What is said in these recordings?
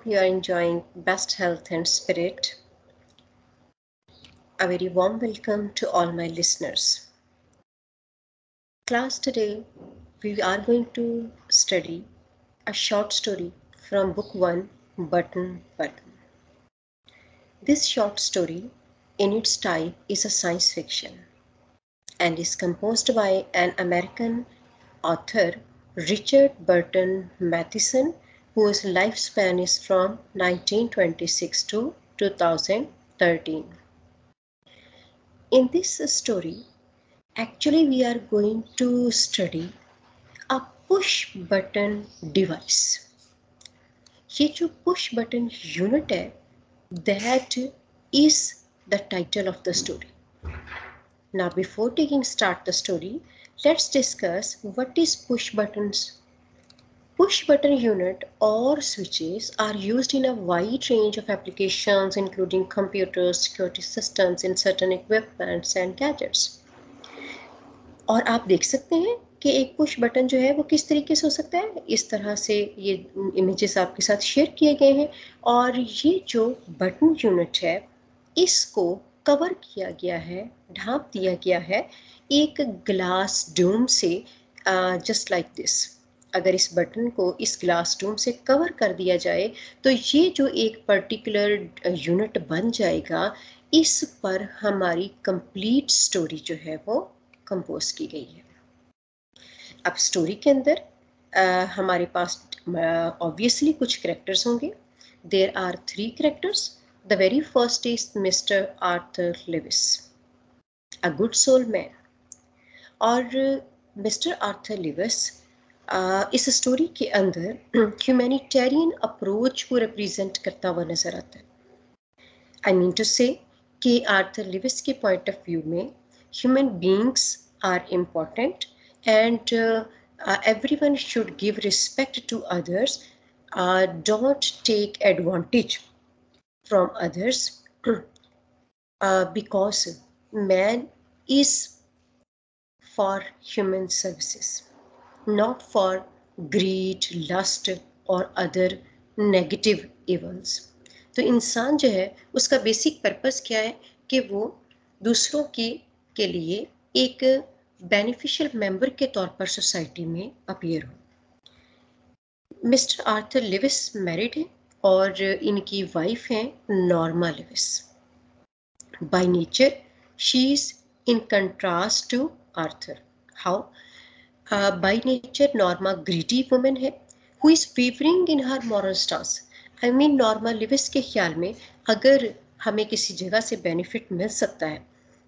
hope you are enjoying best health and spirit. A very warm welcome to all my listeners. Class, today we are going to study a short story from book 1, Button Button. This short story in its type is a science fiction and is composed by an American author, Richard Burton Matheson, whose lifespan is from 1926 to 2013. In this story, actually we are going to study a push button device. ये जो push button unit है, that is the title of the story. Now before start the story, let's discuss what is push buttons. Push button unit or switches are used in a wide range of applications including computers, security systems, in certain equipments and gadgets. और आप देख सकते हैं कि एक push button जो है वो किस तरीके से हो सकता है। इस तरह से ये इमेजेस आपके साथ शेयर किए गए हैं और ये जो बटन यूनिट है इसको कवर किया गया है, ढांप दिया गया है एक ग्लास डोम से, जस्ट लाइक दिस। अगर इस बटन को इस ग्लास डोम से कवर कर दिया जाए तो ये जो एक पर्टिकुलर यूनिट बन जाएगा, इस पर हमारी कंप्लीट स्टोरी जो है वो कंपोज की गई है। अब स्टोरी के अंदर हमारे पास ऑब्वियसली कुछ कैरेक्टर्स होंगे। There are 3 characters. The very first is mister Arthur Lewis, a good soul man. और मिस्टर आर्थर लेविस इस स्टोरी के अंदर ह्यूमैनिटेरियन अप्रोच को रिप्रेजेंट करता हुआ नजर आता है। आई मीन टू से कि आर्थर लेविस के पॉइंट ऑफ व्यू में human beings are important and everyone should give respect to others. Don't take advantage from others because man is for human services, not for greed, lust or other negative evils. तो इंसान जो है उसका basic purpose क्या है कि वो दूसरों के लिए एक बेनिफिशियल मेंबर के तौर पर सोसाइटी में अपीयर हो। मिस्टर आर्थर लेविस मैरिड है और इनकी वाइफ हैं Norma Lewis. By nature she is in contrast to Arthur. How? By nature Norma greedy woman है who is favouring in her moral stance. I mean Norma Lewis के ख्याल में अगर हमें किसी जगह से बेनिफिट मिल सकता है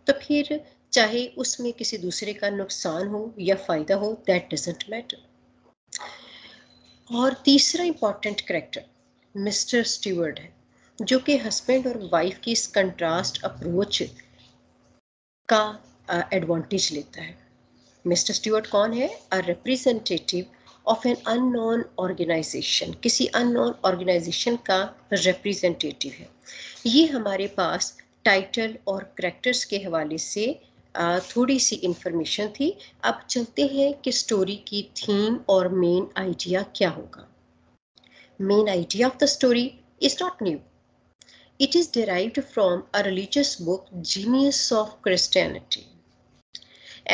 तो फिर चाहे उसमें किसी दूसरे का नुकसान हो या फायदा हो, दैट डजंट मैटर। और तीसरा इंपॉर्टेंट कैरेक्टर मिस्टर स्टीवर्ड है जो कि हस्बैंड और वाइफ की इस कंट्रास्ट अप्रोच का एडवांटेज लेता है। मिस्टर स्टीवर्ड कौन है? A representative of an unknown organization, किसी अननोन ऑर्गेनाइजेशन का रिप्रेजेंटेटिव है। ये हमारे पास टाइटल और कैरेक्टर्स के हवाले से थोड़ी सी इंफॉर्मेशन थी। अब चलते हैं कि स्टोरी की थीम और मेन आइडिया क्या होगा। Main idea of the story is not new. It is derived from a religious book, Genius of Christianity.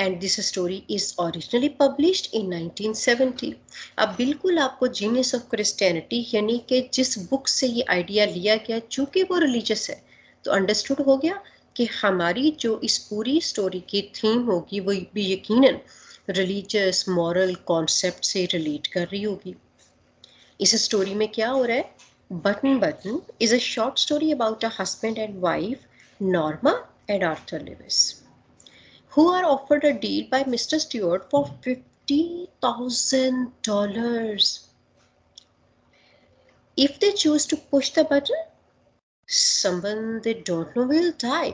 And this story is originally published in 1970. अब बिल्कुल आपको जीनियस ऑफ क्रिश्चियनिटी यानी कि जिस book से ये आइडिया लिया गया, चूंकि वो रिलीजियस है तो अंडरस्टूड हो गया कि हमारी जो इस पूरी स्टोरी की थीम होगी वो भी यकीनन रिलीजियस मॉरल कॉन्सेप्ट से रिलेट कर रही होगी। इस स्टोरी में क्या हो रहा है? Button Button is a short story about a husband and wife, Norma and Arthur Lewis, who are offered a deal by Mr. Stewart for $50,000. If they choose to push the button, someone they don't know will die,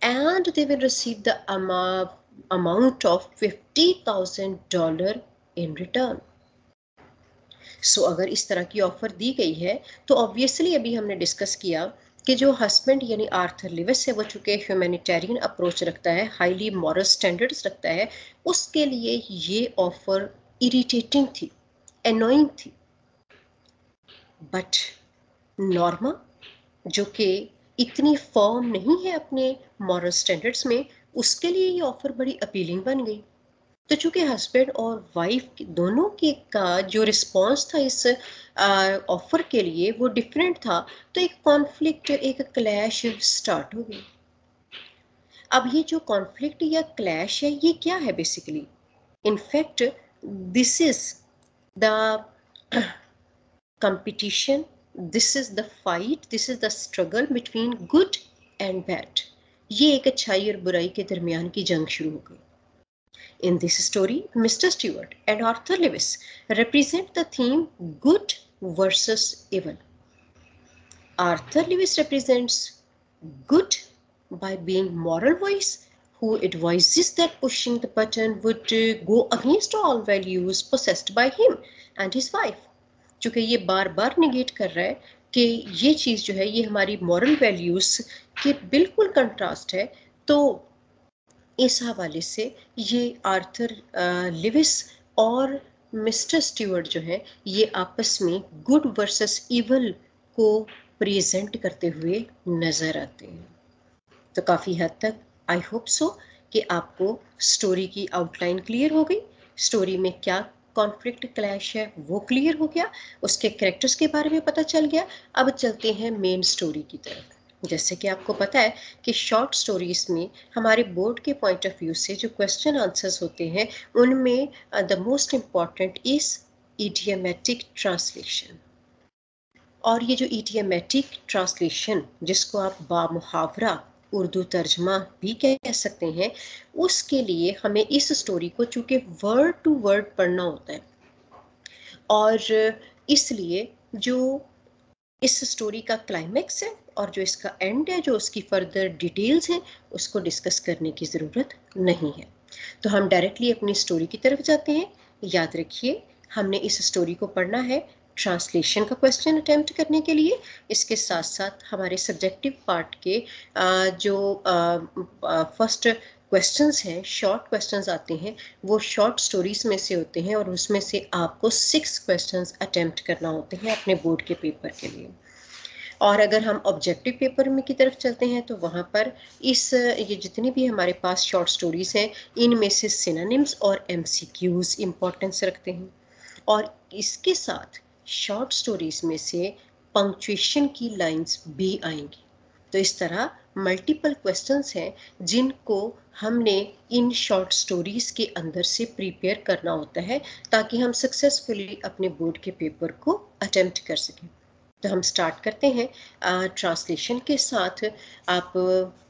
and they will receive the amount of $50,000 in return. सो अगर इस तरह की offer दी गई है तो obviously अभी हमने discuss किया कि जो हस्बैंड यानी आर्थर लिविस है वो चूंकि ह्यूमैनिटेरियन अप्रोच रखता है, हाईली मॉरल स्टैंडर्ड्स रखता है, उसके लिए ये ऑफर इरिटेटिंग थी, एनोइंग थी। बट नॉर्मा जो कि इतनी फर्म नहीं है अपने मॉरल स्टैंडर्ड्स में, उसके लिए ये ऑफर बड़ी अपीलिंग बन गई। तो चूंकि हस्बैंड और वाइफ दोनों के का जो रिस्पॉन्स था इस ऑफर के लिए वो डिफरेंट था, तो एक कॉन्फ्लिक्ट, एक क्लैश स्टार्ट हो गई। अब ये जो कॉन्फ्लिक्ट या क्लैश है ये क्या है basically? In fact this is the competition, this is the fight, this is the struggle between good and bad. ये एक अच्छाई और बुराई के दरमियान की जंग शुरू हो गई। In this story, Mr. Stewart and Arthur Lewis represent the theme good versus evil. Arthur Lewis represents good by being moral voice who advises that pushing the button would go against all values possessed by him and his wife. चूंकि ये बार बार negate कर रहा है कि ये चीज़ जो है ये हमारी मॉरल वैल्यूज़ के बिल्कुल कंट्रास्ट है, तो इस हवाले से ये आर्थर लिविस और मिस्टर स्टीवर्ट जो है ये आपस में गुड वर्सेस इवल को प्रेजेंट करते हुए नज़र आते हैं। तो काफ़ी हद तक आई होप सो कि आपको स्टोरी की आउटलाइन क्लियर हो गई, स्टोरी में क्या कॉन्फ्लिक्ट क्लैश है वो क्लियर हो गया, उसके कैरेक्टर्स के बारे में पता चल गया। अब चलते हैं मेन स्टोरी की तरफ। जैसे कि आपको पता है कि शॉर्ट स्टोरीज में हमारे बोर्ड के पॉइंट ऑफ व्यू से जो क्वेश्चन आंसर्स होते हैं उनमें the most important is idiomatic translation. और ये जो इडियमेटिक ट्रांसलेशन जिसको आप बामुहावरा उर्दू तर्जमा भी कह सकते हैं, उसके लिए हमें इस स्टोरी को चूंकि वर्ड टू वर्ड पढ़ना होता है और इसलिए जो इस स्टोरी का क्लाइमैक्स है और जो इसका एंड है, जो उसकी फर्दर डिटेल्स हैं, उसको डिस्कस करने की ज़रूरत नहीं है। तो हम डायरेक्टली अपनी स्टोरी की तरफ जाते हैं। याद रखिए हमने इस स्टोरी को पढ़ना है ट्रांसलेशन का क्वेश्चन अटेम्प्ट करने के लिए, इसके साथ साथ हमारे सब्जेक्टिव पार्ट के जो फर्स्ट क्वेश्चंस हैं, शॉर्ट क्वेश्चंस आते हैं, वो शॉर्ट स्टोरीज में से होते हैं और उसमें से आपको 6 क्वेश्चंस अटेम्प्ट करना होते हैं अपने बोर्ड के पेपर के लिए। और अगर हम ऑब्जेक्टिव पेपर में की तरफ चलते हैं तो वहाँ पर ये जितनी भी हमारे पास शॉर्ट स्टोरीज हैं इनमें से सिनोनिम्स और एमसीक्यूज इंपॉर्टेंस रखते हैं, और इसके साथ शॉर्ट स्टोरीज में से पंक्चुएशन की लाइंस भी आएंगी। तो इस तरह मल्टीपल क्वेश्चंस हैं जिनको हमने इन शॉर्ट स्टोरीज के अंदर से प्रिपेयर करना होता है ताकि हम सक्सेसफुली अपने बोर्ड के पेपर को अटेम्प्ट कर सकें। तो हम स्टार्ट करते हैं ट्रांसलेशन के साथ। आप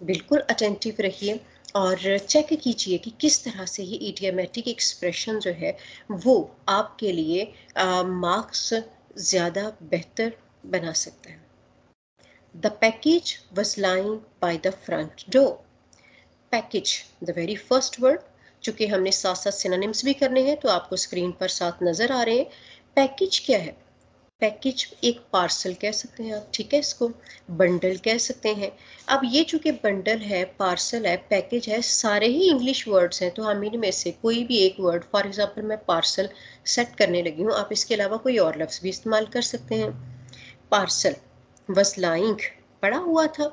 बिल्कुल अटेंटिव रहिए और चेक कीजिए कि किस तरह से ये इडियमेटिक एक्सप्रेशन जो है वो आपके लिए मार्क्स ज़्यादा बेहतर बना सकता है। The package was lying by the front door. Package, the very first word, चूंकि हमने साथ साथ सिनोनिम्स भी करने हैं तो आपको स्क्रीन पर साथ नजर आ रहे हैं। पैकेज क्या है? पैकेज एक पार्सल कह सकते हैं आप, ठीक है, इसको बंडल कह सकते हैं। अब ये चूंकि बंडल है, पार्सल है, पैकेज है, सारे ही इंग्लिश वर्ड्स हैं, तो हम इनमें से कोई भी एक वर्ड, फॉर एग्जांपल मैं पार्सल सेट करने लगी हूँ, आप इसके अलावा कोई और लफ्ज़ भी इस्तेमाल कर सकते हैं। पार्सल वॉज लाइंग, पड़ा हुआ था।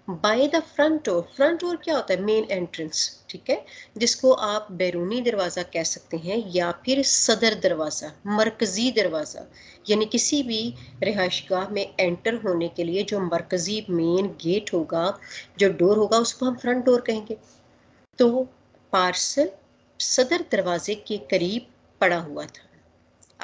By the front door, front door क्या होता है? मेन एंट्रेंस, ठीक है, जिसको आप बैरूनी दरवाज़ा कह सकते हैं या फिर सदर दरवाज़ा, मरकज़ी दरवाज़ा, यानी किसी भी रिहाइशगाह में एंटर होने के लिए जो मरकज़ी मेन गेट होगा, जो डोर होगा, उसको हम फ्रंट डोर कहेंगे। तो पार्सल सदर दरवाजे के करीब पड़ा हुआ था।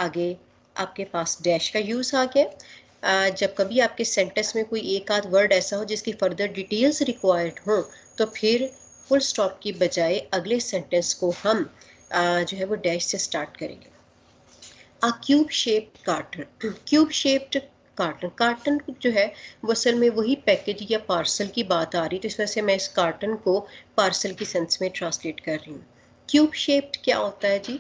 आगे आपके पास डैश का यूज़ आ गया। जब कभी आपके सेंटेंस में कोई एक आध वर्ड ऐसा हो जिसकी फर्दर डिटेल्स रिक्वायर्ड हो तो फिर फुल स्टॉप की बजाय अगले सेंटेंस को हम जो है वो डैश से स्टार्ट करेंगे। A cube shaped carton, cube shaped carton, carton जो है वो असल में वही पैकेज या पार्सल की बात आ रही, तो इस वजह से मैं इस कार्टन को पार्सल की सेंस में ट्रांसलेट कर रही हूँ। क्यूब शेप्ड क्या होता है जी?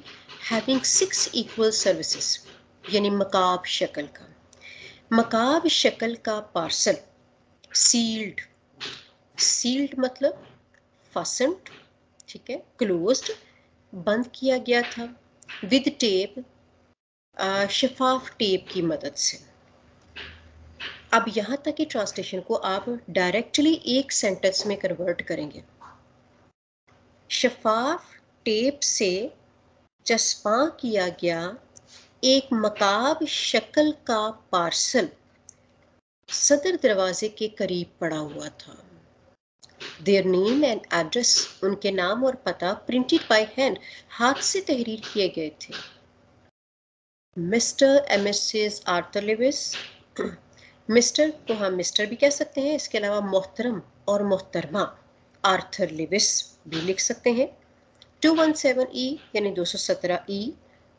हैविंग 6 इक्वल सर्विसेज, यानी मकाब शक्ल का, मकाब शक्ल का पार्सल। सील्ड, सील्ड मतलब फास्टेंड, ठीक है, क्लोज्ड, बंद किया गया था। विद टेप, शफाफ टेप की मदद से। अब यहाँ तक की ट्रांसलेशन को आप डायरेक्टली एक सेंटेंस में कन्वर्ट करेंगे। शफाफ टेप से चस्पा किया गया एक मकाब शक्ल का पार्सल सदर दरवाजे के करीब पड़ा हुआ था। देयर नेम एंड एड्रेस, उनके नाम और पता प्रिंटेड बाय हैंड, हाथ से तहरीर किए गए थे। Mister and Mrs Arthur Lewis, mister को हम मिस्टर भी कह सकते हैं, इसके अलावा मोहतरम और मोहतरमा आर्थर लिविस भी लिख सकते हैं। 217E यानी 217E,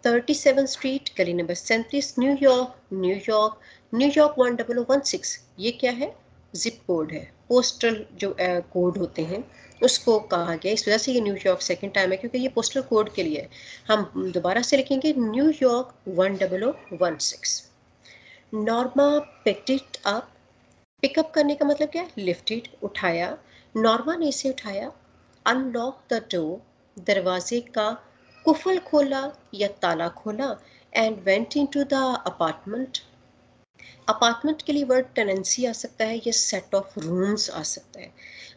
37 स्ट्रीट, गली नंबर 37, न्यूयॉर्क, न्यूयॉर्क, न्यूयॉर्क 10016। ये क्या है? जिप कोड है, पोस्टल जो कोड होते हैं उसको कहा गया। इस वजह से ये न्यूयॉर्क सेकंड टाइम है क्योंकि ये पोस्टल कोड के लिए है। हम दोबारा से लिखेंगे New York 10016। Norma picked it up, pickup करने का मतलब क्या है? लिफ्टेड, उठाया। नॉर्मा ने इसे उठाया। अनलॉक द डोर, दरवाजे का कुफल खोला या ताला खोला। And went into the apartment, apartment के लिए वर्ड टेनेंसी आ सकता है या सेट ऑफ रूम्स आ सकता है।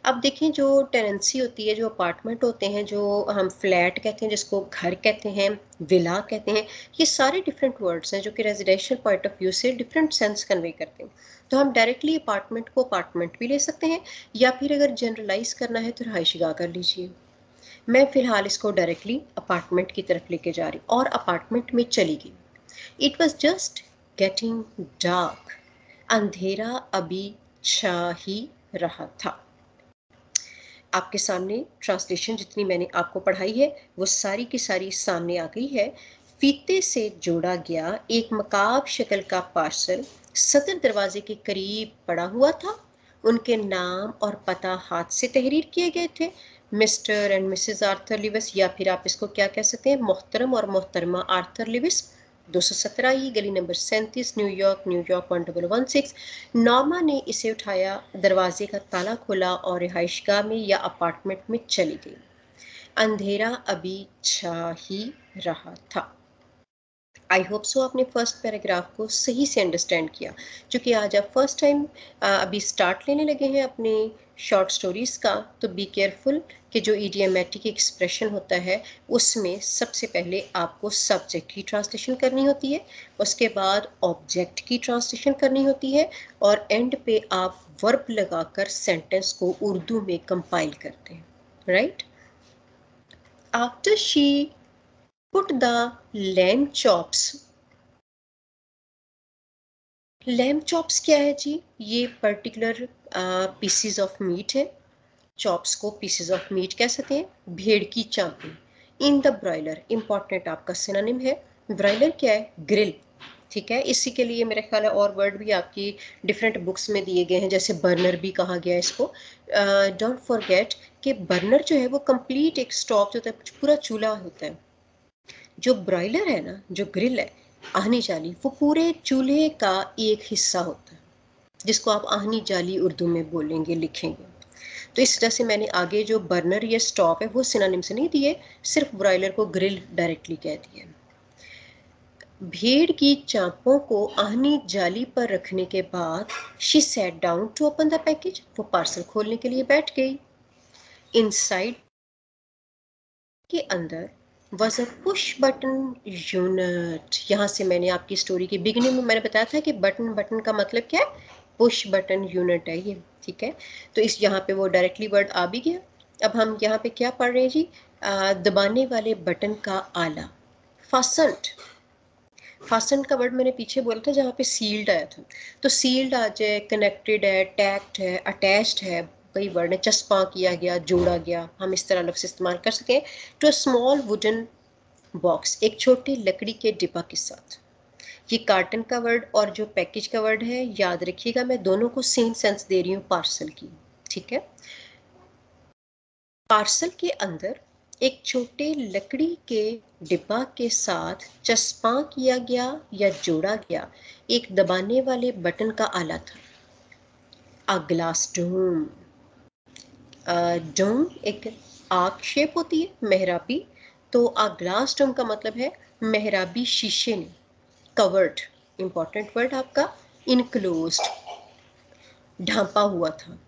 अब देखें, जो टेनेंसी होती है, जो अपार्टमेंट होते हैं, जो हम फ्लैट कहते हैं, जिसको घर कहते हैं, विला कहते हैं, ये सारे डिफरेंट वर्ड्स हैं जो कि रेजिडेंशियल पॉइंट ऑफ व्यू से डिफरेंट सेंस कन्वे करते हैं। तो हम डायरेक्टली अपार्टमेंट को अपार्टमेंट भी ले सकते हैं, या फिर अगर जनरलाइज करना है तो रहायशगाह कर लीजिए। मैं फिलहाल इसको डायरेक्टली अपार्टमेंट की तरफ लेके जा रही और अपार्टमेंट में चली गई। It was just getting dark, अंधेरा अभी छा ही रहा था। आपके सामने ट्रांसलेशन जितनी मैंने आपको पढ़ाई है वो सारी की सारी सामने आ गई है। फीते से जोड़ा गया एक मकाब शक्ल का पार्सल सदर दरवाजे के करीब पड़ा हुआ था। उनके नाम और पता हाथ से तहरीर किए गए थे, mister and Mrs Arthur Lewis, या फिर आप इसको क्या कह सकते हैं, मोहतरम और मोहतरमा आर्थर लिविस। 217 गली नंबर 37, न्यूयॉर्क, न्यूयॉर्क 10016। नॉर्मा ने इसे उठाया, दरवाजे का ताला खोला और रिहाइशगाह में या अपार्टमेंट में चली गई। अंधेरा अभी छा ही रहा था। आई होप सो आपने फर्स्ट पैराग्राफ को सही से अंडरस्टैंड किया। क्योंकि आज आप फर्स्ट टाइम अभी स्टार्ट लेने लगे हैं अपने शॉर्ट स्टोरीज का, तो बी केयरफुल कि जो इडियमेटिक एक्सप्रेशन होता है उसमें सबसे पहले आपको सब्जेक्ट की ट्रांसलेशन करनी होती है, उसके बाद ऑब्जेक्ट की ट्रांसलेशन करनी होती है, और एंड पे आप वर्ब लगाकर सेंटेंस को उर्दू में कंपाइल करते हैं, right. After she put the lamb chops, lamp chops क्या है जी? ये पर्टिकुलर पीसीज ऑफ मीट है। चॉप्स को पीसेज ऑफ मीट कह सकते हैं। भेड़ की चांपी इन द ब्रॉयलर, इंपॉर्टेंट आपका सिनोनिम है। ब्रॉयलर क्या है? ग्रिल, ठीक है। इसी के लिए मेरे ख्याल है और वर्ड भी आपकी डिफरेंट बुक्स में दिए गए हैं, जैसे बर्नर भी कहा गया है इसको। डोंट फॉरगेट कि बर्नर जो है वो कंप्लीट एक स्टॉव जो होता है, पूरा चूल्हा होता है। जो ब्रॉयलर है ना, जो ग्रिल है, आहनी जाली, वो पूरे चूल्हे का एक हिस्सा होता है, जिसको आप आहनी जाली उर्दू में बोलेंगे, लिखेंगे। तो इस वजह से मैंने आगे जो बर्नर या स्टॉव है वो सिनोनिम से नहीं दिए, सिर्फ ब्रॉयलर को ग्रिल डायरेक्टली कह दिए। भेड़ की चांपों को आहनी जाली पर रखने के बाद she sat down to open the package, वो पार्सल खोलने के लिए बैठ गई। इनसाइड के अंदर was a push button unit. यहाँ से मैंने आपकी स्टोरी की बिगिनिंग में मैंने बताया था कि बटन, बटन का मतलब क्या है? पुश बटन यूनिट है ये, ठीक है। तो इस यहाँ पे वो डायरेक्टली वर्ड आ भी गया। अब हम यहाँ पे क्या पढ़ रहे हैं जी? दबाने वाले बटन का आला, फासंट। फासंट का वर्ड मैंने पीछे बोला था जहाँ पे सील्ड आया था, तो सील्ड आ जाए, कनेक्टेड है, टैक्ड है, अटैच्ड है, कई वर्ड है। चस्पा किया गया, जोड़ा गया, हम इस तरह लफ्ज़ इस्तेमाल कर सकें। To a small wooden box, एक छोटे लकड़ी के डिब्बा के साथ। ये कार्टन का वर्ड और जो पैकेज का वर्ड है, याद रखिएगा मैं दोनों को सेम सेंस दे रही हूँ पार्सल की, ठीक है। पार्सल के अंदर एक छोटे लकड़ी के डिब्बा के साथ चस्पा किया गया या जोड़ा गया एक दबाने वाले बटन का आला था। अ ग्लास डोम, डोम एक आर्क शेप होती है, मेहराबी। तो अ ग्लास डोम का मतलब है मेहराबी शीशे ने, कवर्ड, इंपॉर्टेंट वर्ड आपका, इनक्लोज्ड, ढांपा हुआ था।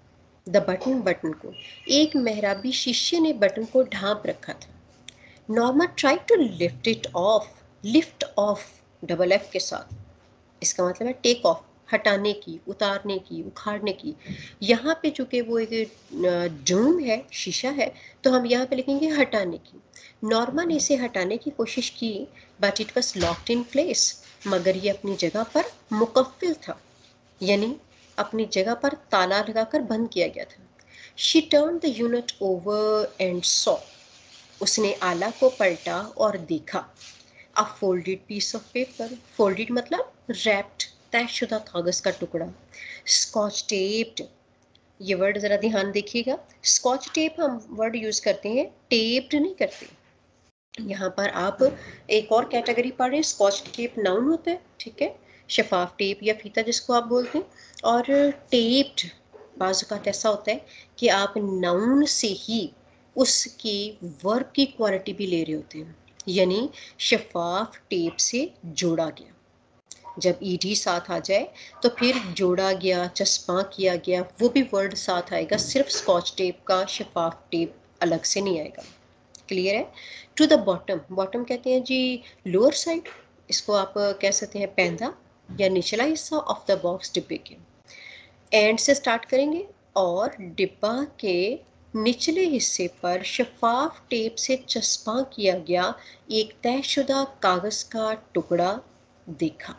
द बटन, बटन को। एक मेहराबी शिष्य ने बटन को ढांप रखा था। Norma try to lift it off. Lift off double F के साथ, इसका मतलब है टेक ऑफ, हटाने की, उतारने की, उखाड़ने की। यहाँ पे चूंकि वो एक डूम है, शीशा है, तो हम यहाँ पे लिखेंगे हटाने की। नॉर्मा ने इसे हटाने की कोशिश की, but it was locked in place. मगर ये अपनी जगह पर मुकफ्फिल था, यानी अपनी जगह पर ताला लगाकर बंद किया गया था। She turn the unit over and saw. उसने आला को पलटा और देखा। A folded piece of paper. Folded मतलब रैप्ड, तयशुदा कागज का टुकड़ा। स्कॉच टेप्ड, ये वर्ड जरा ध्यान देखिएगा। स्कॉच टेप हम वर्ड यूज करते हैं, टेप्ड नहीं करते। यहाँ पर आप एक और कैटेगरी पढ़ रहे हैं, स्कॉच टेप नाउन होता है, ठीक है, शफाफ टेप या फीता जिसको आप बोलते हैं। और टेप्ड बाज़ औक़ात ऐसा होता है कि आप नाउन से ही उसकी वर्ब की क्वालिटी भी ले रहे होते हैं, यानी शफाफ टेप से जोड़ा गया। जब ईडी साथ आ जाए तो फिर जोड़ा गया, चस्पा किया गया, वो भी वर्ड साथ आएगा, सिर्फ स्कॉच टेप का शफाफ टेप अलग से नहीं आएगा। क्लियर है? टू द बॉटम, बॉटम कहते हैं जी लोअर साइड, इसको आप कह सकते हैं पैंदा या निचला हिस्सा ऑफ द बॉक्स, डिब्बे के। एंड से स्टार्ट करेंगे और डिब्बा के निचले हिस्से पर शफाफ टेप से चस्पा किया गया एक तयशुदा कागज का टुकड़ा देखा।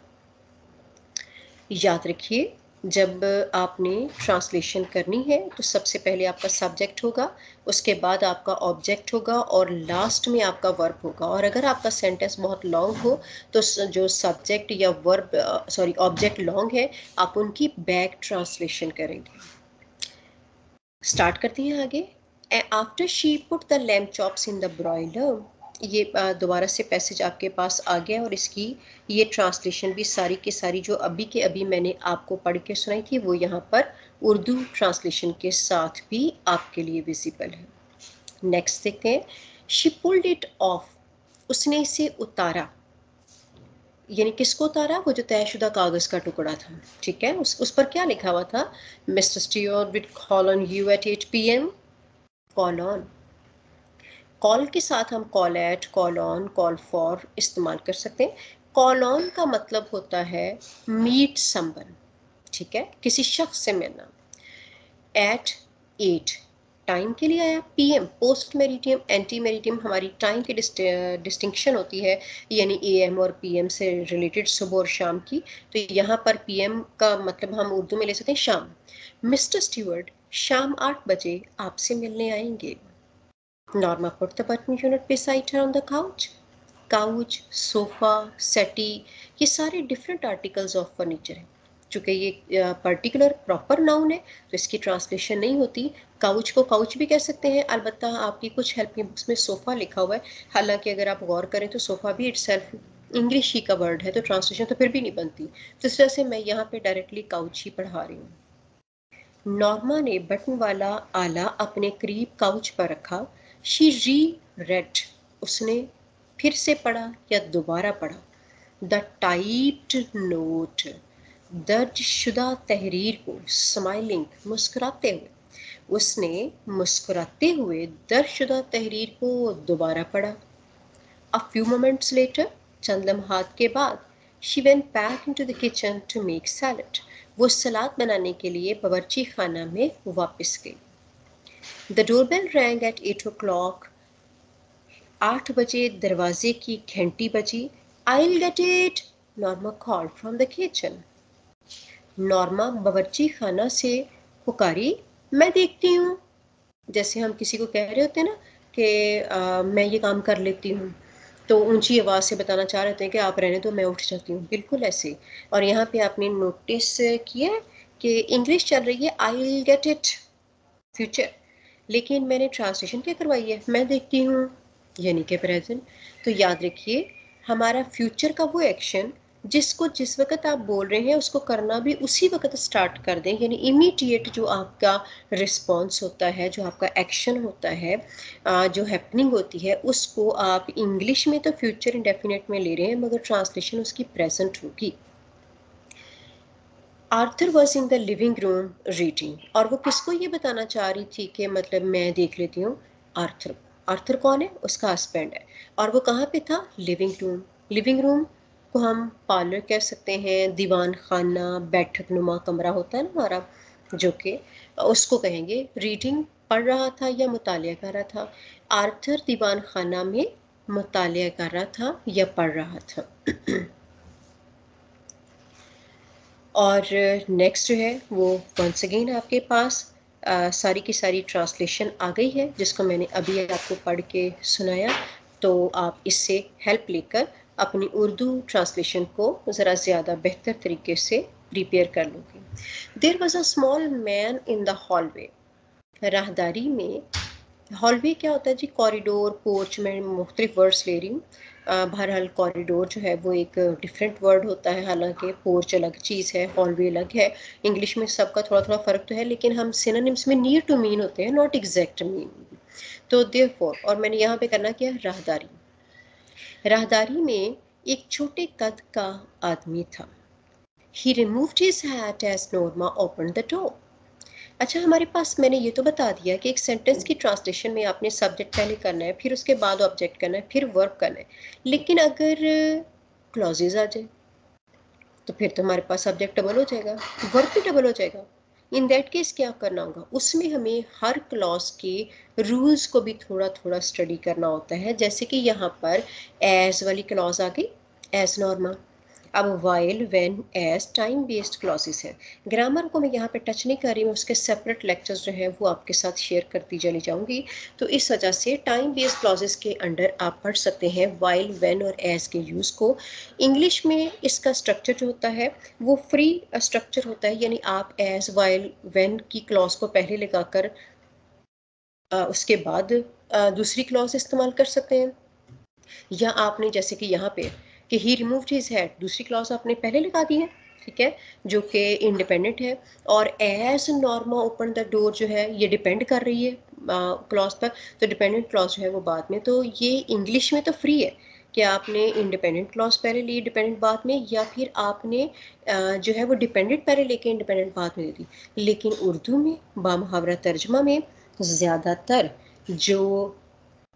याद रखिए, जब आपने ट्रांसलेशन करनी है तो सबसे पहले आपका सब्जेक्ट होगा, उसके बाद आपका ऑब्जेक्ट होगा और लास्ट में आपका वर्ब होगा। और अगर आपका सेंटेंस बहुत लॉन्ग हो तो जो सब्जेक्ट या वर्ब ऑब्जेक्ट लॉन्ग है, आप उनकी बैक ट्रांसलेशन करेंगे। स्टार्ट करते हैं आगे। After she put the lamp chops in the broiler, ये दोबारा से पैसेज आपके पास आ गया और इसकी ये ट्रांसलेशन भी सारी की सारी जो अभी के अभी मैंने आपको पढ़ के सुनाई थी वो यहाँ पर उर्दू ट्रांसलेशन के साथ भी आपके लिए विजिबल है। नेक्स्ट देखते हैं। शी पुल्ड इट ऑफ, उसने इसे उतारा, यानी किसको उतारा? वो जो तयशुदा कागज का टुकड़ा था, ठीक है। उस पर क्या लिखा हुआ था? Mister Stever will call on you at 8 PM। Call on, call के साथ हम call at, call on, call for इस्तेमाल कर सकते हैं। कॉल ऑन का मतलब होता है मीट समवन, ठीक है, किसी शख्स से मिलना। एट 8 टाइम के लिए आया। PM पोस्ट मेरिटियम, एंटी मेरिटियम हमारी टाइम की डिस्टिंक्शन होती है, यानी AM और PM से रिलेटेड सुबह और शाम की। तो यहाँ पर PM का मतलब हम उर्दू में ले सकते हैं शाम। मिस्टर स्टीवर्ट शाम 8 बजे आपसे मिलने आएंगे। Norma put the button unit beside her on the couch. Couch, sofa, settee, ये सारे डिफरेंट आर्टिकल्स ऑफ फर्नीचर हैं। चूंकि ये पर्टिकुलर प्रॉपर नाउन है तो इसकी ट्रांसलेशन नहीं होती। काउच को काउच भी कह सकते हैं, अलबत्ता आपकी कुछ हेल्प की बुक्स में सोफ़ा लिखा हुआ है। हालांकि अगर आप गौर करें तो सोफ़ा भी इटसेल्फ इंग्लिश ही का वर्ड है, तो ट्रांसलेशन तो फिर भी नहीं बनती। तो इस तरह से मैं यहाँ पे डायरेक्टली काउच ही पढ़ा रही हूँ। नॉर्मा ने बटन वाला आला अपने करीब काउच पर रखा। शी री रेड, उसने फिर से पढ़ा या दोबारा पढ़ा। द टाइप्ड नोट, दर्ज शुदा तहरीर को। स्माइलिंग, मुस्कुराते हुए, उसने मुस्कुराते हुए दर्ज शुदा तहरीर को दोबारा पढ़ा। A few moments later, चंद लम्हात के बाद, she went back into the kitchen to make salad. वो सलाद बनाने के लिए बावर्ची खाना में वापस गई। The doorbell rang at 8 o'clock. 8 बजे दरवाजे की घंटी बजी। I'll get it, Norma called from the kitchen. Norma बावर्ची खाना से पुकारी, मैं देखती हूँ। जैसे हम किसी को कह रहे होते हैं ना कि मैं ये काम कर लेती हूँ, तो ऊंची आवाज़ से बताना चाह रहे थे कि आप रहने दो, मैं उठ जाती हूँ, बिल्कुल ऐसे। और यहाँ पे आपने नोटिस किया कि इंग्लिश चल रही है I will get it future, लेकिन मैंने ट्रांसलेशन क्या करवाई है, मैं देखती हूँ, यानी कि प्रेजेंट। तो याद रखिए, हमारा फ्यूचर का वो एक्शन जिसको जिस वक्त आप बोल रहे हैं उसको करना भी उसी वक्त स्टार्ट कर दें, यानी इमीडिएट जो आपका रिस्पॉन्स होता है, जो आपका एक्शन होता है, जो हैपनिंग होती है, उसको आप इंग्लिश में तो फ्यूचर इंडेफिनिट में ले रहे हैं मगर ट्रांसलेशन उसकी प्रेजेंट होगी। Arthur was in the living room reading, और वो किसको ये बताना चाह रही थी कि मतलब मैं देख लेती हूँ आर्थर। आर्थर कौन है? उसका हस्बैंड है। और वो कहाँ पे था? Living room. लिविंग रूम को हम पार्लर कह सकते हैं, दीवान खाना, बैठक नुमा कमरा होता है ना हमारा, जो कि उसको कहेंगे। रीडिंग पढ़ रहा था या मुतालिया कर रहा था? आर्थर दीवान खाना में मुतालिया कर रहा था या पढ़ रहा था। और नेक्स्ट जो है वो वंस अगेन आपके पास सारी की सारी ट्रांसलेशन आ गई है, जिसको मैंने अभी आपको पढ़ के सुनाया। तो आप इससे हेल्प लेकर अपनी उर्दू ट्रांसलेशन को ज़रा ज़्यादा बेहतर तरीके से प्रिपेयर कर लोगे। There was a small man in the hallway. राहदारी में, हॉलवे क्या होता है जी? कॉरिडोर, पोर्च, मैं मुख्तलिफ वर्ड्स ले रही हूँ। बहरहाल कॉरिडोर जो है वो एक डिफरेंट वर्ड होता है, हालांकि पोर्च अलग चीज़ है, हॉलवे अलग है। इंग्लिश में सबका थोड़ा थोड़ा फ़र्क तो है, लेकिन हम सिनोनिम्स में नियर टू मीन होते हैं, नॉट एग्जैक्ट मीन। तो देयरफॉर, और मैंने यहाँ पे करना क्या? राहदारी। राहदारी में एक छोटे कद का आदमी था। He removed his hat as Norma open the door. अच्छा, हमारे पास मैंने ये तो बता दिया कि एक सेंटेंस की ट्रांसलेशन में आपने सब्जेक्ट पहले करना है, फिर उसके बाद ऑब्जेक्ट करना है, फिर वर्ब करना है। लेकिन अगर क्लॉजेज आ जाए तो फिर तो हमारे पास सब्जेक्ट डबल हो जाएगा, वर्ब भी डबल हो जाएगा। इन दैट केस क्या करना होगा? उसमें हमें हर क्लॉज के रूल्स को भी थोड़ा थोड़ा स्टडी करना होता है। जैसे कि यहाँ पर एज वाली क्लॉज आ गई, एज नॉर्मल। अब while, when, as time based clauses हैं। ग्रामर को मैं यहाँ पे टच नहीं कर रही, मैं उसके सेपरेट लेक्चर्स जो हैं वो आपके साथ शेयर करती चली जाऊँगी। तो इस वजह से टाइम बेस्ड क्लॉजेस के अंडर आप पढ़ सकते हैं वाइल, व्हेन और एज के यूज़ को। इंग्लिश में इसका स्ट्रक्चर जो होता है वो फ्री स्ट्रक्चर होता है, यानी आप एज, वाइल, व्हेन की क्लॉज को पहले लगाकर उसके बाद दूसरी क्लॉज इस्तेमाल कर सकते हैं। या आपने जैसे कि यहाँ पे कि ही रिमूव्ड हिज हेड, दूसरी क्लॉज आपने पहले लगा दी है, ठीक है, जो कि इंडिपेंडेंट है। और as Norma open the door जो है ये डिपेंड कर रही है क्लॉज पर, तो डिपेंडेंट क्लॉज जो है वो बाद में। तो ये इंग्लिश में तो फ्री है कि आपने इंडिपेंडेंट क्लॉज पहले ली, डिपेंडेंट बाद में, या फिर आपने जो है वो डिपेंडेंट पहले लेके इंडिपेंडेंट बाद में दे दी। लेकिन उर्दू में बामुहावरा तर्जमा में ज़्यादातर जो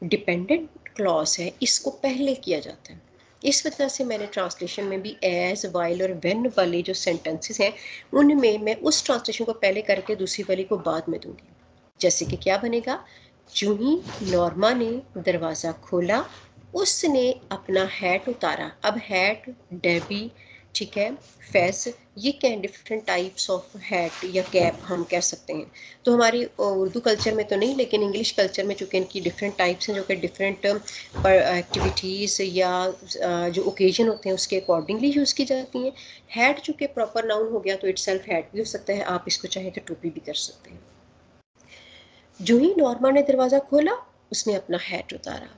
डिपेंडेंट क्लॉज है इसको पहले किया जाता है। इस वजह से मैंने ट्रांसलेशन में भी एज, वाइल और व्हेन वाले जो सेंटेंसेस हैं उनमें मैं उस ट्रांसलेशन को पहले करके दूसरी वाली को बाद में दूंगी। जैसे कि क्या बनेगा? यूं ही नॉर्मा ने दरवाज़ा खोला, उसने अपना हैट उतारा। अब हैट, डेबी, ठीक है, फेस, ये क्या डिफरेंट टाइप्स ऑफ हैट या कैप हम कह सकते हैं। तो हमारी उर्दू कल्चर में तो नहीं, लेकिन इंग्लिश कल्चर में चूँकि इनकी डिफरेंट टाइप्स हैं जो कि डिफरेंट एक्टिविटीज़ या जो ओकेजन होते हैं उसके अकॉर्डिंगली यूज़ की जाती हैं। हैट चूँकि प्रॉपर नाउन हो गया तो इटसेल्फ हैट भी हो सकता है, आप इसको चाहें तो टोपी भी कर सकते हैं। जो ही नॉर्मा ने दरवाज़ा खोला, उसने अपना हैट उतारा।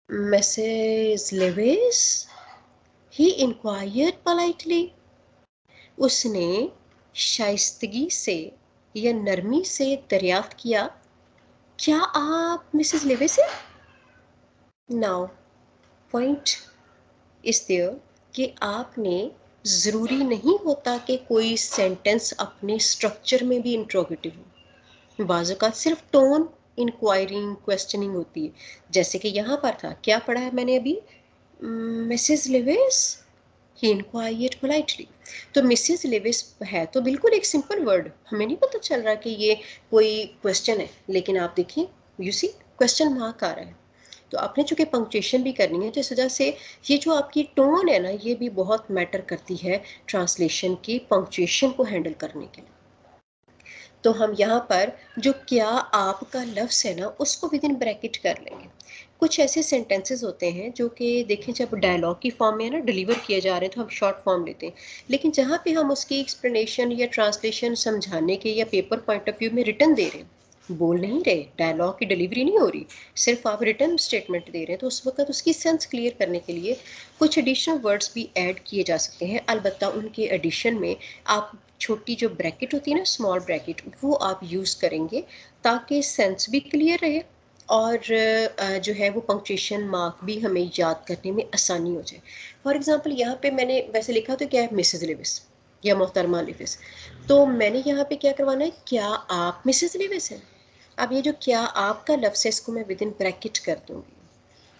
मिसेस लेविस, ही इंक्वायर्ड पोलाइटली। उसने शाइस्तगी से या नरमी से दरियाफ्त किया, क्या आप मिसेस लेविस हैं? नाउ पॉइंट इज देयर कि आपने, ज़रूरी नहीं होता कि कोई सेंटेंस अपने स्ट्रक्चर में भी इंट्रोगेटिव हो। बाज़ औक़ात सिर्फ टोन इंक्वायरिंग, क्वेश्चनिंग होती है। जैसे कि यहाँ पर था, क्या पढ़ा है मैंने अभी? मिसेस लेविस, ही इंक्वायर्ड पोलाइटली। तो मिसेस लेविस है तो बिल्कुल एक सिंपल वर्ड, हमें नहीं पता चल रहा कि ये कोई क्वेश्चन है, लेकिन आप देखिए, यू सी, क्वेश्चन मार्क आ रहा है। तो आपने चूंकि पंक्चुएशन भी करनी है, तो इस वजह से ये जो आपकी टोन है ना, ये भी बहुत मैटर करती है ट्रांसलेशन की पंक्चुएशन को हैंडल करने के लिए। तो हम यहाँ पर जो क्या आपका लफ्ज़ है ना, उसको विद इन ब्रैकेट कर लेंगे। कुछ ऐसे सेंटेंसेस होते हैं जो कि देखें जब डायलॉग की फॉर्म में है ना, डिलीवर किए जा रहे हैं, तो हम शॉर्ट फॉर्म लेते हैं। लेकिन जहाँ पे हम उसकी एक्सप्लेनेशन या ट्रांसलेशन समझाने के या पेपर पॉइंट ऑफ व्यू में रिटर्न दे रहे हैं, बोल नहीं रहे, डायलॉग की डिलीवरी नहीं हो रही, सिर्फ आप रिटर्न स्टेटमेंट दे रहे हैं, तो उस वक्त उसकी सेंस क्लियर करने के लिए कुछ एडिशनल वर्ड्स भी ऐड किए जा सकते हैं। अलबत्ता उनके एडिशन में आप छोटी जो ब्रैकेट होती है ना, स्मॉल ब्रैकेट, वो आप यूज़ करेंगे ताकि सेंस भी क्लियर रहे और जो है वो पंक्चुएशन मार्क भी हमें याद करने में आसानी हो जाए। फॉर एग्जांपल यहाँ पे मैंने वैसे लिखा तो क्या है, मिसेस लेविस, या मोहतरमा लिविस। तो मैंने यहाँ पे क्या करवाना है, क्या आप मिसेस लिविस हैं। अब ये जो क्या आपका लफ्ज़ है इसको मैं विद इन ब्रैकेट कर दूंगी।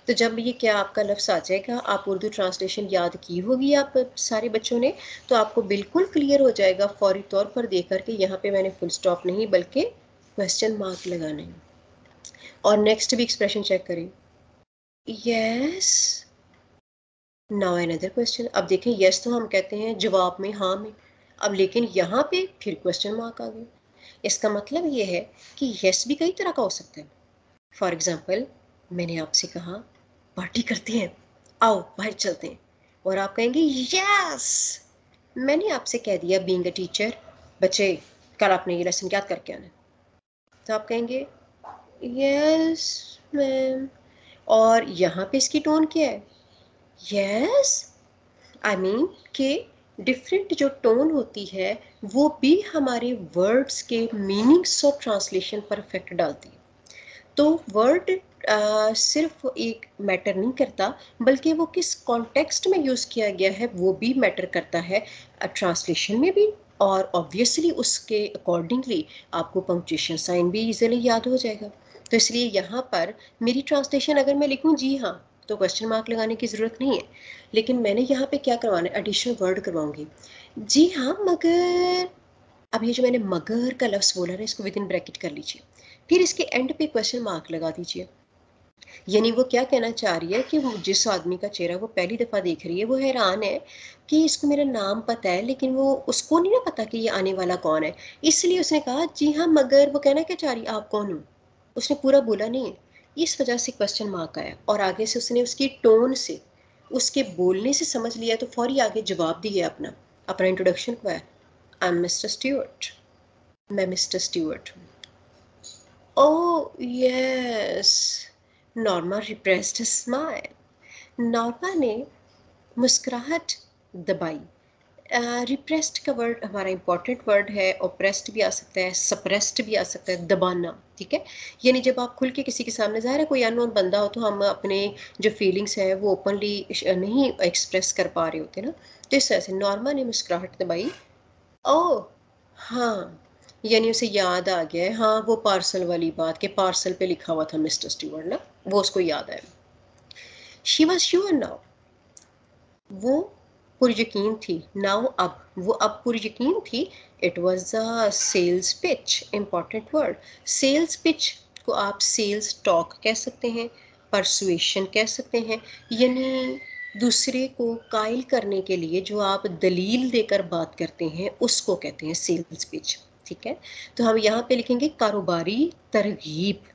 तो जब ये क्या आपका लफ्ज़ आ जाएगा, आप उर्दू ट्रांसलेशन याद की होगी आप सारे बच्चों ने, तो आपको बिल्कुल क्लियर हो जाएगा फौरी तौर पर देख कर के यहाँ पे मैंने फुल स्टॉप नहीं बल्कि क्वेश्चन मार्क लगाना है। और नेक्स्ट भी एक्सप्रेशन चेक करें, यस नाउ अनदर क्वेश्चन। अब देखें यस तो हम कहते हैं जवाब में, हाँ में, अब लेकिन यहाँ पे फिर क्वेश्चन मार्क आ गया। इसका मतलब ये है कि यस भी कई तरह का हो सकता है। फॉर एग्जाम्पल मैंने आपसे कहा पार्टी करते हैं, आओ बाहर चलते हैं, और आप कहेंगे यस। मैंने आपसे कह दिया बीइंग अ टीचर, बच्चे कल आपने ये लेसन याद करके आना, तो आप कहेंगे यस मैम। और यहाँ पे इसकी टोन क्या है, यस। आई मीन कि डिफरेंट जो टोन होती है वो भी हमारे वर्ड्स के मीनिंग्स और ट्रांसलेशन पर इफेक्ट डालती है। तो वर्ड सिर्फ एक मैटर नहीं करता, बल्कि वो किस कॉन्टेक्स्ट में यूज़ किया गया है वो भी मैटर करता है ट्रांसलेशन में भी। और ऑब्वियसली उसके अकॉर्डिंगली आपको पंक्चुएशन साइन भी इजीली याद हो जाएगा। तो इसलिए यहाँ पर मेरी ट्रांसलेशन अगर मैं लिखूँ जी हाँ, तो क्वेश्चन मार्क लगाने की ज़रूरत नहीं है। लेकिन मैंने यहाँ पे क्या करवाना है, एडिशनल वर्ड करवाऊंगी, जी हाँ मगर। अब ये जो मैंने मगर का लफ्ज़ बोला ना, इसको विद इन ब्रैकेट कर लीजिए, फिर इसके एंड पे क्वेश्चन मार्क लगा दीजिए। यानी वो क्या कहना चाह रही है कि जिस आदमी का चेहरा वो पहली दफ़ा देख रही है वो हैरान है कि इसको मेरा नाम पता है, लेकिन वो उसको नहीं ना पता कि ये आने वाला कौन है। इसलिए उसने कहा जी हाँ मगर, वो कहना क्या चाह रही है, आप कौन हो। उसने पूरा बोला नहीं है, इस वजह से क्वेश्चन मार्क आया। और आगे से उसने उसकी टोन से, उसके बोलने से समझ लिया, तो फौरी आगे जवाब दिया, अपना अपना इंट्रोडक्शन हुआ, आई एम मिस्टर स्टीवर्ट, मैं मिस्टर स्टीवर्ट हूँ। Oh, yes. Norma repressed a smile. Norma ने मुस्कुराहट दबाई। रिप्रेस्ड का वर्ड हमारा इंपॉर्टेंट वर्ड है, ओप्रेस्ड भी आ सकता है, सप्रेस्ड भी आ सकता है, दबाना, ठीक है। यानी जब आप खुल के किसी के सामने, ज़ाहिर है कोई अननोन बंदा हो तो हम अपने जो फीलिंग्स हैं वो ओपनली नहीं एक्सप्रेस कर पा रहे होते ना, तो इस तरह से नॉर्मा ने मुस्कुराहट दबाई। ओह हाँ, यानी उसे याद आ गया है, हाँ वो पार्सल वाली बात, के पार्सल पे लिखा हुआ था मिस्टर स्टीवर्ट ना, वो उसको याद है। शी वॉज श्योर नाउ, वो पुरयकीन थी, नाउ अब, वो अब पुरयकीन थी। It was a sales pitch, important word. Sales pitch को आप सेल्स टॉक कह सकते हैं, परसुएशन कह सकते हैं, यानी दूसरे को कायल करने के लिए जो आप दलील देकर बात करते हैं उसको कहते हैं सेल्स पिच, ठीक है। तो हम यहाँ पे लिखेंगे कारोबारी तरगीब।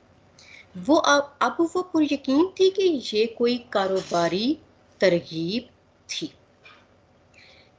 वो अब वो पुरयकीन थी कि ये कोई कारोबारी तरगीब थी।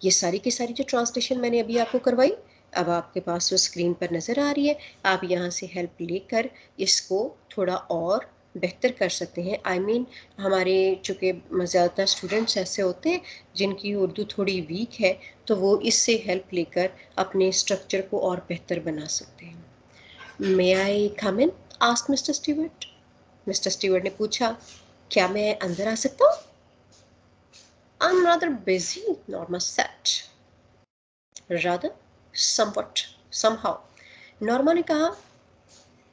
ये सारी की सारी जो ट्रांसलेशन मैंने अभी आपको करवाई, अब आपके पास वो स्क्रीन पर नज़र आ रही है। आप यहाँ से हेल्प लेकर इसको थोड़ा और बेहतर कर सकते हैं। आई मीन हमारे चूँकि ज़्यादातर स्टूडेंट्स ऐसे होते हैं जिनकी उर्दू थोड़ी वीक है, तो वो इससे हेल्प लेकर अपने स्ट्रक्चर को और बेहतर बना सकते हैं। May I come in, asked mister Stewart. Mister Stewart ने पूछा, क्या मैं अंदर आ सकता हूँ? I'm rather busy, Norma said. Rather, somewhat, somehow. Norma ने कहा,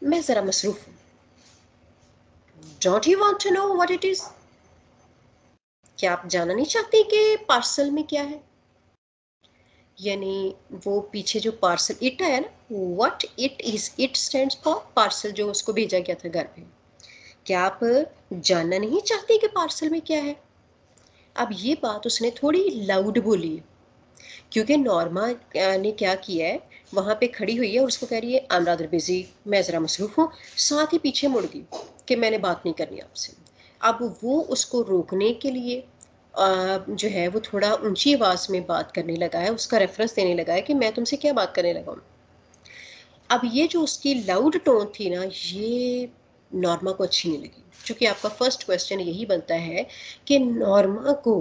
मैं ज़रा मसरूफ़ हूँ। Don't you want to know what it is? क्या आप जानना नहीं चाहती कि पार्सल में क्या है? यानी वो पीछे जो पार्सल इट आया ना, what it is, it stands for parcel जो उसको भेजा गया था घर पे। क्या आप जानना नहीं चाहती कि पार्सल में क्या है? अब ये बात उसने थोड़ी लाउड बोली है, क्योंकि नॉर्मा ने क्या किया है, वहाँ पे खड़ी हुई है और उसको कह रही है आई एम रादर बिजी, मैं ज़रा मसरूफ़ हूँ, साथ ही पीछे मुड़ गई कि मैंने बात नहीं करनी आपसे। अब वो उसको रोकने के लिए जो है वो थोड़ा ऊंची आवाज़ में बात करने लगा है, उसका रेफरेंस देने लगा है कि मैं तुमसे क्या बात करने लगा हूँ। अब ये जो उसकी लाउड टोन थी ना, ये नॉर्मा को अच्छी नहीं लगी। चूँकि आपका फर्स्ट क्वेश्चन यही बनता है कि नॉर्मा को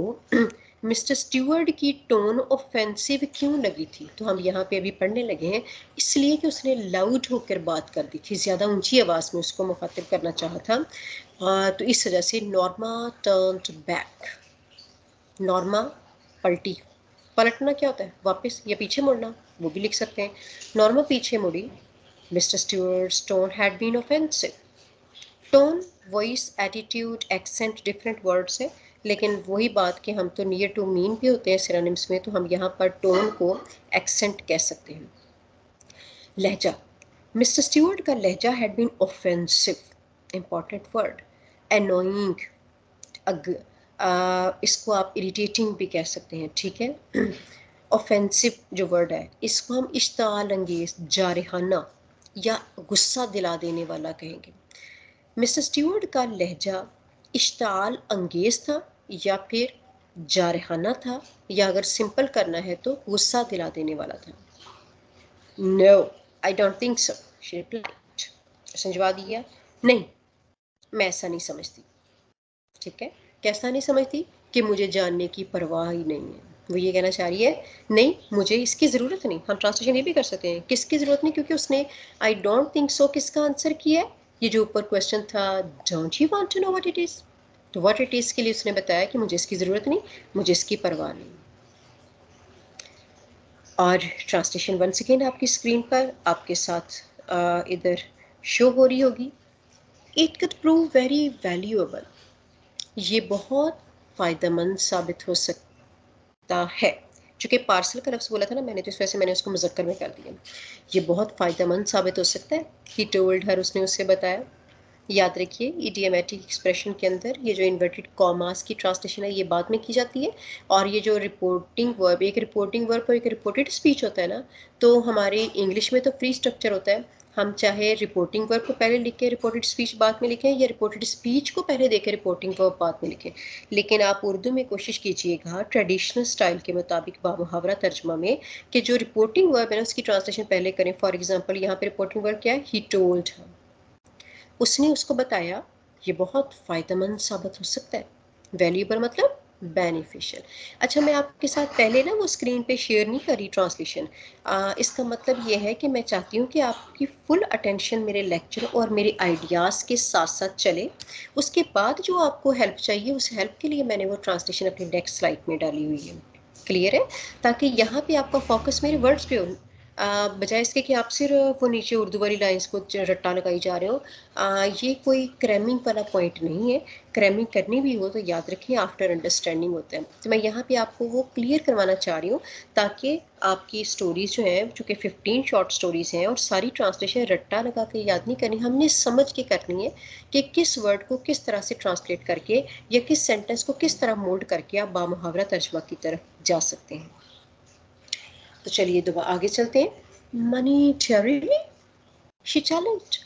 मिस्टर स्टीवर्ट की टोन ऑफेंसिव क्यों लगी थी। तो हम यहाँ पे अभी पढ़ने लगे हैं, इसलिए कि उसने लाउड होकर बात कर दी थी, ज़्यादा ऊंची आवाज़ में उसको मुखातिब करना चाहा था। तो इस वजह से नॉर्मा टर्न्ड बैक, नॉर्मा पलटी। पलटना क्या होता है? वापस या पीछे मुड़ना, वो भी लिख सकते हैं। नॉर्मा पीछे मुड़ी। Mister Stuart's tone had been offensive. Tone, voice, attitude, accent different words है, लेकिन वही बात कि हम तो नियर टू मीन भी होते हैं सिनोनिम्स में, तो हम यहाँ पर टोन को एक्सेंट कह सकते हैं। लहजा, मिस्टर स्टुअर्ट का लहजा had been offensive, important word. Annoying, इसको आप इरिटेटिंग भी कह सकते हैं, ठीक है। ऑफेंसिव जो वर्ड है, इसको हम इश्ताल अंगेज, जारहाना या गुस्सा दिला देने वाला कहेंगे। मिस्टर स्टुअर्ट का लहजा इश्ताल अंगेज था या फिर जारहाना था, या अगर सिंपल करना है तो गुस्सा दिला देने वाला था। No, I don't think so, she replied. उसने जवाब दिया, नहीं, मैं ऐसा नहीं समझती। ठीक है, कैसा नहीं समझती? कि मुझे जानने की परवाह ही नहीं है। वो ये कहना चाह रही है, नहीं मुझे इसकी ज़रूरत नहीं। हम ट्रांसलेशन ये भी कर सकते हैं, किसकी ज़रूरत नहीं, क्योंकि उसने आई डोंट थिंक सो किसका आंसर किया है। ये जो ऊपर क्वेश्चन था, don't you want to know what it is, तो व्हाट इट इज़ के लिए उसने बताया कि मुझे इसकी ज़रूरत नहीं, मुझे इसकी परवाह नहीं। और ट्रांसलेशन वंस अगेन आपकी स्क्रीन पर आपके साथ इधर शो हो रही होगी। It could prove very valuable, ये बहुत फ़ायदेमंद साबित हो सकता है। चूँकि पार्सल का लफ्ज़ बोला था ना मैंने, तो इस वजह से मैंने उसको मुज़क्कर में कर दिया। ये बहुत फ़ायदेमंद साबित हो सकता है। ही टोल्ड हर, उसने उसे बताया। याद रखिए, इडियोमैटिक एक्सप्रेशन के अंदर ये जो इन्वर्टेड कॉमास की ट्रांसलेशन है, ये बाद में की जाती है। और ये जो रिपोर्टिंग वर्ब, एक रिपोर्टिंग वर्ब और एक रिपोर्टेड स्पीच होता है ना, तो हमारी इंग्लिश में तो फ्री स्ट्रक्चर होता है। हम चाहे रिपोर्टिंग वर्ब को पहले लिख के रिपोर्टेड स्पीच बाद में लिखें, या रिपोर्टेड स्पीच को पहले देके रिपोर्टिंग वर्ब बाद में लिखें। लेकिन आप उर्दू में कोशिश कीजिएगा ट्रेडिशनल स्टाइल के मुताबिक बामुहावरा तर्जमा में, कि जो रिपोर्टिंग वर्ब है ना उसकी ट्रांसलेशन पहले करें। फॉर एग्जाम्पल यहाँ पे रिपोर्टिंग वर्ब क्या है? ही टोल्ड हर, उसने उसको बताया। ये बहुत फ़ायदेमंद साबित हो सकता है। वैल्यूएबल मतलब बेनिफिशियल। अच्छा, मैं आपके साथ पहले ना वो स्क्रीन पे शेयर नहीं करी ट्रांसलेशन। इसका मतलब ये है कि मैं चाहती हूँ कि आपकी फुल अटेंशन मेरे लेक्चर और मेरे आइडियाज़ के साथ साथ चले। उसके बाद जो आपको हेल्प चाहिए, उस हेल्प के लिए मैंने वो ट्रांसलेशन अपनी नेक्स्ट स्लाइड में डाली हुई है। क्लियर है? ताकि यहाँ पे आपका फोकस मेरे वर्ड्स पे हो, बजाय इसके कि आप सिर्फ वो नीचे उर्दू वाली लाइंस को रट्टा लगाई जा रहे हो। ये कोई क्रैमिंग वाला पॉइंट नहीं है। क्रैमिंग करनी भी हो तो याद रखिए आफ्टर अंडरस्टैंडिंग होता है। तो मैं यहाँ पे आपको वो क्लियर करवाना चाह रही हूँ, ताकि आपकी स्टोरीज जो हैं, चूँकि 15 शॉर्ट स्टोरीज हैं और सारी ट्रांसलेशन रट्टा लगा के याद नहीं करनी, हमने समझ के करनी है कि किस वर्ड को किस तरह से ट्रांसलेट करके या किस सेंटेंस को किस तरह मोल्ड करके आप बामुहावरा तर्जमा की तरफ जा सकते हैं। तो चलिए दोबारा आगे चलते हैं। मनीटरीली शी चैलेंज्ड।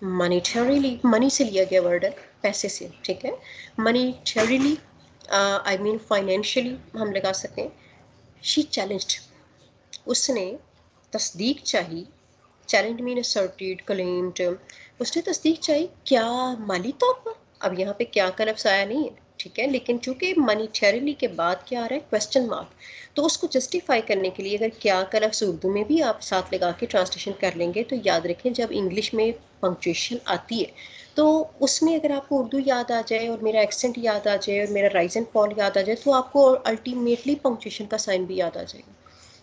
मनीटरीली, मनी से लिया गया वर्ड है, पैसे से, ठीक है। मनीटरीली, आई मीन फाइनेंशियली हम लगा सकते हैं। शी चैलेंज्ड, उसने तस्दीक चाहिए। Challenge mean asserted, claimed. उसने तस्दीक चाहिए क्या? माली तौर पर। अब यहाँ पे क्या का लफ्ज़ आया नहीं है, ठीक है, लेकिन चूंकि मनीटरीली के बाद क्या आ रहा है? Question mark. तो उसको जस्टिफाई करने के लिए अगर क्या का लफ्ज़ उर्दू में भी आप साथ लगा के ट्रांसलेशन कर लेंगे, तो याद रखें जब इंग्लिश में पंक्चुएशन आती है, तो उसमें अगर आपको उर्दू याद आ जाए और मेरा एक्सेंट याद आ जाए और मेरा राइज एंड फॉल याद आ जाए, तो आपको अल्टीमेटली पंक्चुएशन का साइन भी याद आ जाएगा।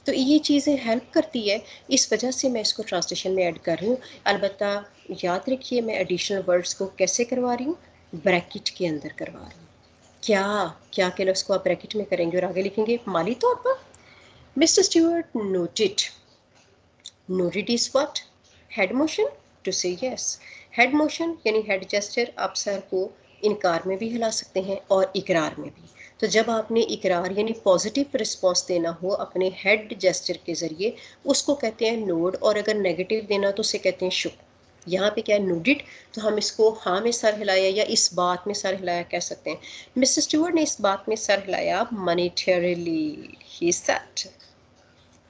तो ये चीज़ें हेल्प करती है, इस वजह से मैं इसको ट्रांसलेशन में ऐड कर रही हूँ। अलबत्ता याद रखिए, मैं एडिशनल वर्ड्स को कैसे करवा रही हूँ? ब्रैकेट के अंदर करवा रही हूँ। क्या, क्या के लफ्ज़ को आप ब्रैकेट में करेंगे और आगे लिखेंगे माली तौर पर। Mister Stuart noted. Noted is what? Head motion to say yes. Head motion यानी हेड जेस्चर, आप सर को इनकार में भी हिला सकते हैं और इकरार में भी। तो जब आपने इकरार यानी पॉजिटिव रिस्पॉन्स देना हो अपने हेड जेस्चर के ज़रिए, उसको कहते हैं नोड, और अगर नेगेटिव देना तो उसे कहते हैं शुक। यहाँ पे क्या है? नोडिड, तो हम इसको हाँ में सर हिलाया या इस बात में सर हिलाया कह सकते हैं। मिस्टर स्टुअर्ट ने इस बात में सर हिलाया। मनीटरीली ही सेड,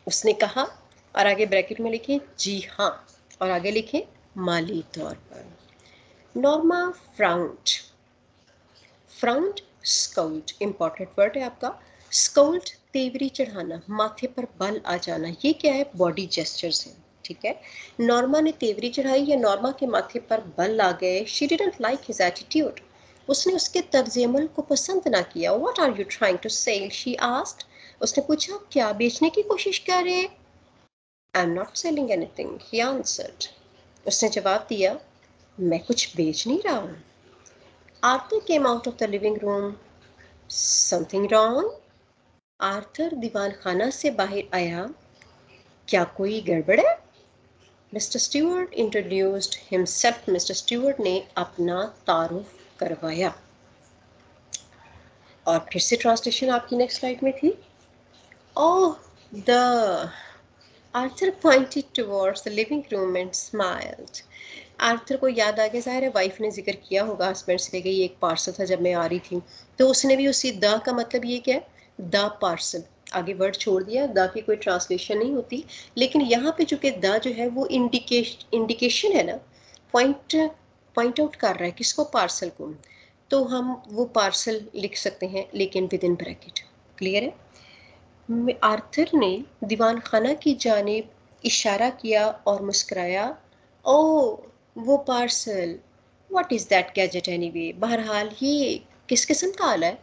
उसने कहा। और आगे ब्रैकेट में लिखें जी हाँ, और आगे लिखें माली तौर पर। नॉर्मा frowned. Frowned, scowled, important word है आपका। स्काउल्ड, तेवरी चढ़ाना, माथे पर बल आ जाना, ये क्या है? बॉडी जेस्चर्स हैं, ठीक है। नॉर्मा ने तेवरी चढ़ाई या नॉर्मा के माथे पर बल आ गए। She didn't like his attitude, उसने उसके तर्ज अमल को पसंद ना किया। What are you trying to say, she asked, उसने पूछा, क्या बेचने की कोशिश कर रहे हैं? I am not selling anything, he answered. उसने जवाब दिया, मैं कुछ बेच नहीं रहा हूँ। Arthur came out of the living room. Something wrong? Arthur दीवान खाना से बाहर आया। क्या कोई गड़बड़ है? Mister Stewart introduced himself. Mister Stewart ने अपना तारुफ करवाया। और फिर से ट्रांसलेशन आपकी नेक्स्ट स्लाइड में थी। Oh, the Arthur pointed towards the living room and smiled. Arthur को याद आ गया, ज़ाहिर है वाइफ ने जिक्र किया होगा हस्बैंड से कि ये एक पार्सल था जब मैं आ रही थी, तो उसने भी उसी द का मतलब ये क्या है, द पार्सल, आगे वर्ड छोड़ दिया। द की कोई ट्रांसलेशन नहीं होती, लेकिन यहाँ पे चूंकि द जो है वो इंडिकेशन है ना, पॉइंट पॉइंट आउट कर रहा है किसको, पार्सल को, तो हम वो पार्सल लिख सकते हैं लेकिन विद इन ब्रैकेट। क्लियर है? आर्थर ने दीवान खाना की जानिब इशारा किया और मुस्कुराया। ओह, वो parcel, what is that gadget anyway? बहरहाल ये किस किस्म का आला है?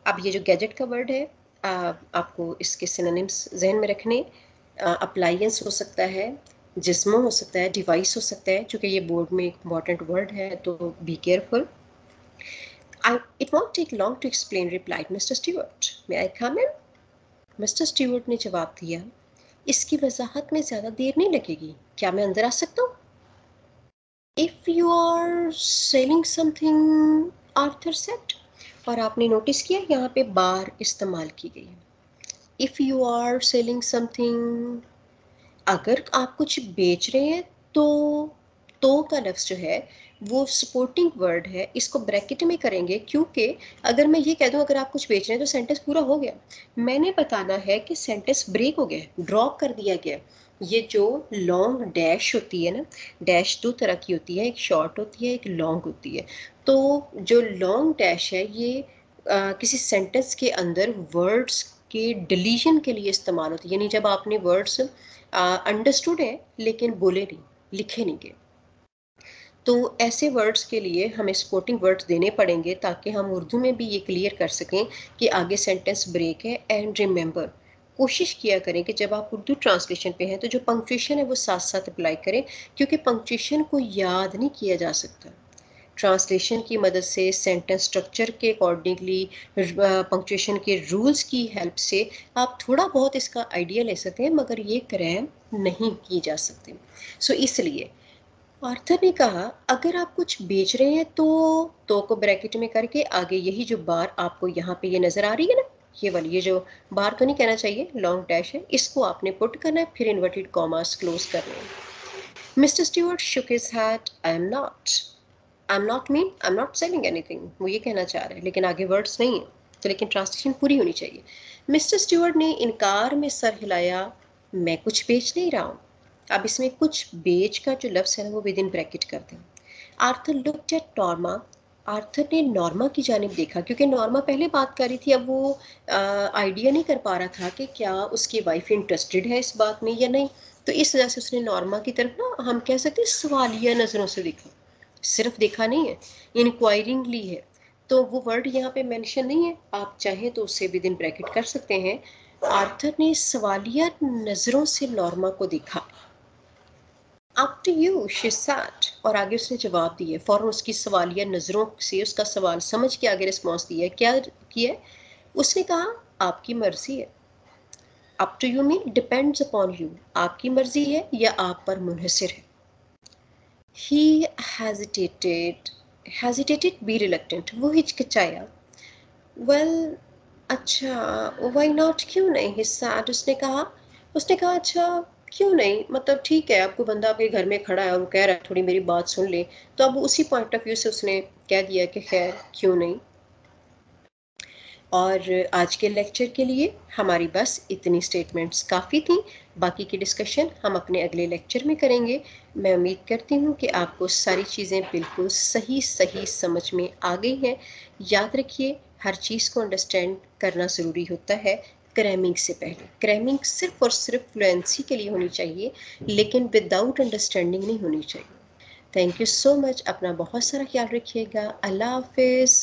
अब ये जो गैजेट का वर्ड है, आपको इसके सिनोनिम्स जहन में रखने। अप्लायंस हो सकता है, जिस्मो हो सकता है, डिवाइस हो सकता है। चूँकि ये बोर्ड में एक इम्पॉर्टेंट वर्ड है तो be careful. It won't take long to explain, replied Mr. Stewart. May I come in? Mister Stewart ने जवाब दिया, इसकी वजाहत में ज़्यादा देर नहीं लगेगी, क्या मैं अंदर आ सकता हूँ? If you are selling something, Arthur said. और आपने नोटिस किया यहाँ पे बार इस्तेमाल की गई है। If you are selling something, अगर आप कुछ बेच रहे हैं तो का लफ्ज़ जो है वो सपोर्टिंग वर्ड है, इसको ब्रैकेट में करेंगे क्योंकि अगर मैं ये कह दूं अगर आप कुछ बेच रहे हैं तो सेंटेंस पूरा हो गया। मैंने बताना है कि सेंटेंस ब्रेक हो गया, ड्रॉप कर दिया गया। ये जो लॉन्ग डैश होती है ना, डैश दो तरह की होती है, एक शॉर्ट होती है एक लॉन्ग होती है। तो जो लॉन्ग डैश है ये किसी सेंटेंस के अंदर वर्ड्स के डिलीशन के लिए इस्तेमाल होती है, यानी जब आपने वर्ड्स अंडरस्टूड है लेकिन बोले नहीं, लिखे नहीं गए, तो ऐसे वर्ड्स के लिए हमें सपोर्टिंग वर्ड्स देने पड़ेंगे ताकि हम उर्दू में भी ये क्लियर कर सकें कि आगे सेंटेंस ब्रेक है। एंड रिमेंबर, कोशिश किया करें कि जब आप उर्दू ट्रांसलेशन पे हैं तो जो पंक्चुएशन है वो साथ साथ अप्लाई करें, क्योंकि पंक्चुएशन को याद नहीं किया जा सकता। ट्रांसलेशन की मदद से सेंटेंस स्ट्रक्चर के अकॉर्डिंगली पंक्चुएशन के रूल्स की हेल्प से आप थोड़ा बहुत इसका आइडिया ले सकते हैं, मगर ये क्रैम नहीं की जा सकते। सो इसलिए आर्थर ने कहा, अगर आप कुछ बेच रहे हैं तो को ब्रैकेट में करके आगे यही जो बार आपको यहाँ पे ये नज़र आ रही है ना, ये वाली, ये जो बार तो नहीं कहना चाहिए, लॉन्ग डैश है, इसको आपने पुट करना है, फिर इन्वर्टेड कॉमास क्लोज करने हैं। Mister Stewart shook his head. I am not selling anything, वो ये कहना चाह रहे हैं लेकिन आगे वर्ड्स नहीं है, तो लेकिन ट्रांसलेशन पूरी होनी चाहिए। मिस्टर स्टीवर्ट ने इनकार में सर हिलाया, मैं कुछ बेच नहीं रहा हूँ। अब इसमें कुछ बेच का जो लफ्ज़ है ना वो विद इन ब्रैकेट कर दें। Arthur looked at Norma. Arthur ने नॉर्मा की जानिब देखा, क्योंकि नॉर्मा पहले बात कर रही थी, अब वो आइडिया नहीं कर पा रहा था कि क्या उसकी वाइफ इंटरेस्टेड है इस बात में या नहीं। तो इस वजह से उसने नॉर्मा की तरफ ना, हम कह सकते हैं सवालिया नज़रों से देखा, सिर्फ देखा नहीं है, इंक्वायरिंगली है। तो वो वर्ड यहाँ पे मेंशन नहीं है, आप चाहें तो उससे विद इन ब्रैकेट कर सकते हैं। आर्थर ने सवालिया नज़रों से नॉर्मा को देखा। Up to you, she said. और आगे उसने जवाब दिया, फौरन उसकी सवालिया नज़रों से उसका सवाल समझ के आगे रिस्पॉन्स दिया। क्या किया? उसने कहा, आपकी मर्जी है। Up to you mean depends upon you, आपकी मर्जी है या आप पर मुनहसर है। He hesitated, be reluctant, वो हिचकिचाया। Well, अच्छा, why not, क्यों नहीं, he said, उसने कहा अच्छा क्यों नहीं, मतलब ठीक है, आपको बंदा आपके घर में खड़ा है, वो कह रहा है थोड़ी मेरी बात सुन ले, तो अब उसी पॉइंट ऑफ व्यू से उसने कह दिया कि खैर क्यों नहीं। और आज के लेक्चर के लिए हमारी बस इतनी स्टेटमेंट्स काफ़ी थी, बाकी की डिस्कशन हम अपने अगले लेक्चर में करेंगे। मैं उम्मीद करती हूँ कि आपको सारी चीज़ें बिल्कुल सही सही समझ में आ गई हैं। याद रखिए, हर चीज़ को अंडरस्टैंड करना ज़रूरी होता है क्रैमिंग से पहले। क्रैमिंग सिर्फ और सिर्फ फ्लुएंसी के लिए होनी चाहिए, लेकिन विदाउट अंडरस्टैंडिंग नहीं होनी चाहिए। थैंक यू सो मच, अपना बहुत सारा ख्याल रखिएगा। अल्लाह हाफिज़।